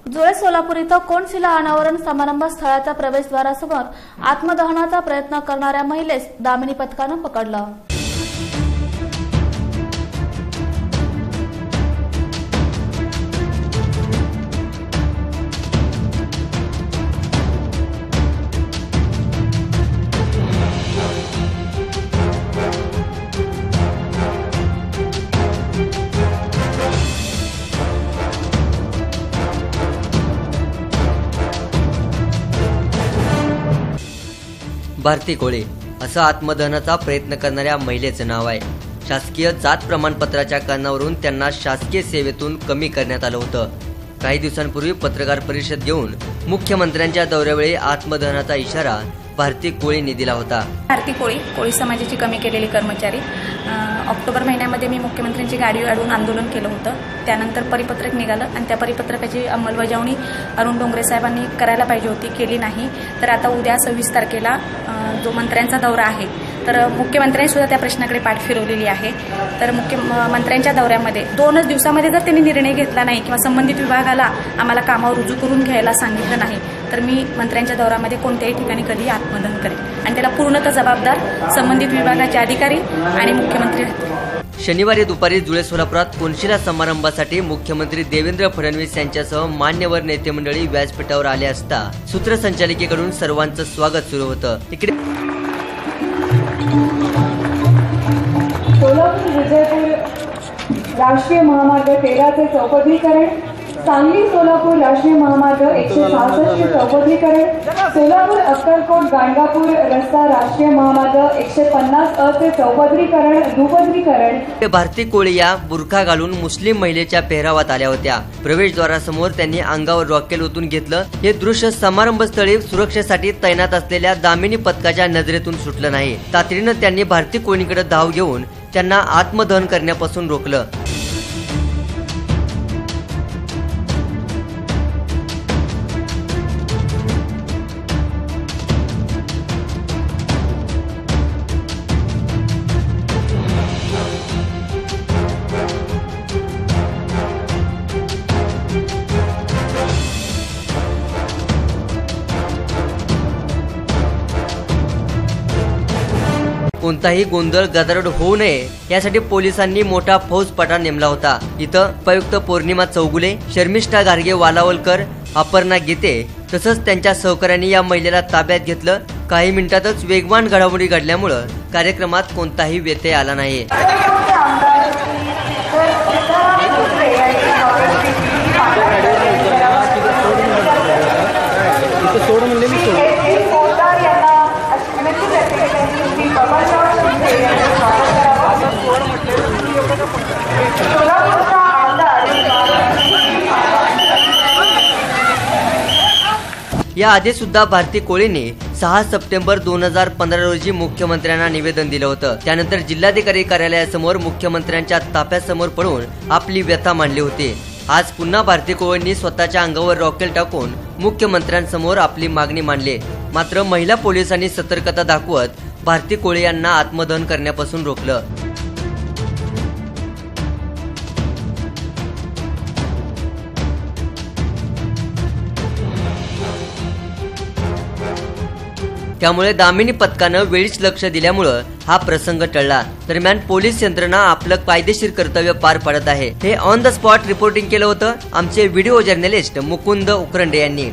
जुळे सोलापूर इथं कोनशिला अनावरण समारंभ स्थळाच्या प्रवेशद्वारासमोर आत्मदहनाचा प्रयत्न करणाऱ्या महिलेस दामिनी पथकानं पकडलं। भारती कोळे असं आत्मदहनाचा प्रयत्न करणाऱ्या महिलेचं नाव आहे। शासकीय जात प्रमाणपत्राच्या कारणावरून त्यांना शासकीय सेवेतून कमी करण्यात आलं होतं। काही दिवसांपूर्वी पत्रकार परिषद घेऊन मुख्यमंत्र्यांच्या दौऱ्यावेळी आत्मदहनाचा इशारा भारती कोळींनी दिला होता। भारती कोळी समाजाची कमी केलेली कर्मचारी ऑक्टोबर महिन्यामध्ये मी मुख्यमंत्र्यांची गाडी अडवून आंदोलन केलं होतं। त्यानंतर परिपत्रक निघालं आणि त्या परिपत्रकाची अंमलबजावणी अरुण डोंगरे साहेबांनी करायला पाहिजे होती, केली नाही। तर आता उद्या 26 तारखेला जो मंत्र्यांचा दौरा आहे तर मुख्यमंत्र्यांनी सुद्धा त्या प्रश्नाकडे पाठ फिरवलेली आहे। तर मुख्यमंत्र्यांच्या दौऱ्यामध्ये 2 दिवसामध्ये जर त्यांनी निर्णय घेतला नाही किंवा संबंधित विभागाला आम्हाला कामावर रुजू करून घ्यायला सांगितलं नाही तर मी मंत्र्यांच्या दौऱ्यामध्ये कोणत्याही ठिकाणी कधी आत्मदहन करेन आणि त्याला पूर्णतः जबाबदार संबंधित विभागाचे अधिकारी आणि मुख्यमंत्री राहतील। शनिवारी दुपारी जुळे सोलापुरात कोनशिला समारंभासाठी मुख्यमंत्री देवेंद्र फडणवीस यांच्यासह मान्यवर नेते मंडळी व्यासपीठावर आले असता सूत्रसंचालिकेकडून सर्वांचं स्वागत सुरू होतं। इकडे सोलापूर विजयपूर राष्ट्रीय महामार्ग 13 चे चौपदरीकरण, सांगली सोलापूर राष्ट्रीय महामार्ग 166 चे चौपदरीकरण, सोलापूर अक्कलकोट गाणगापूर रस्ता राष्ट्रीय महामार्ग 150 चे चौपदरीकरण दुपदरीकरण। भारती कोळे या बुरखा घालून मुस्लिम महिलेच्या पेहरावात आल्या होत्या। प्रवेशद्वारासमोर त्यांनी अंगावर रॉकेल ओतून घेतलं। हे दृश्य समारंभस्थळी सुरक्षेसाठी तैनात असलेल्या दामिनी पथकाच्या नजरेतून सुटलं नाही। तातडीनं त्यांनी भारती कोळींकडे धाव घेऊन त्यांना आत्मदहन करण्यापासून रोखलं। कोणताही गोंधळ गदारोळ होऊ नये यासाठी पोलिसांनी मोठा फौजपटा नेमला होता। इथं उपायुक्त पौर्णिमा चौगुले, शर्मिष्ठा गार्गे वालावलकर, अपर्णा गीते तसंच त्यांच्या सहकाऱ्यांनी या महिलेला ताब्यात घेतलं। काही मिनिटातच वेगवान घडामोडी घडल्यामुळे कार्यक्रमात कोणताही व्यत्यय आला नाही। या आधी सुद्धा भारती कोळींनी 6 सप्टेंबर 2015 रोजी मुख्यमंत्र्यांना निवेदन दिलं होतं। त्यानंतर जिल्हाधिकारी कार्यालयासमोर मुख्यमंत्र्यांच्या ताफ्यासमोर पडून आपली व्यथा मांडली होती। आज पुन्हा भारती कोळींनी स्वतःच्या अंगावर रॉकेल टाकून मुख्यमंत्र्यांसमोर आपली मागणी मांडली। मात्र महिला पोलिसांनी सतर्कता दाखवत भारती कोळे यांना आत्मदहन करण्यापासून रोखलं। त्यामुळे दामिनी पथकानं वेळीच लक्ष दिल्यामुळं हा प्रसंग टळला। दरम्यान पोलीस यंत्रणा आपलं कायदेशीर कर्तव्य पार पाडत आहे। हे ऑन द स्पॉट रिपोर्टिंग केलं होतं आमचे व्हिडिओ जर्नलिस्ट मुकुंद उकरंडे यांनी।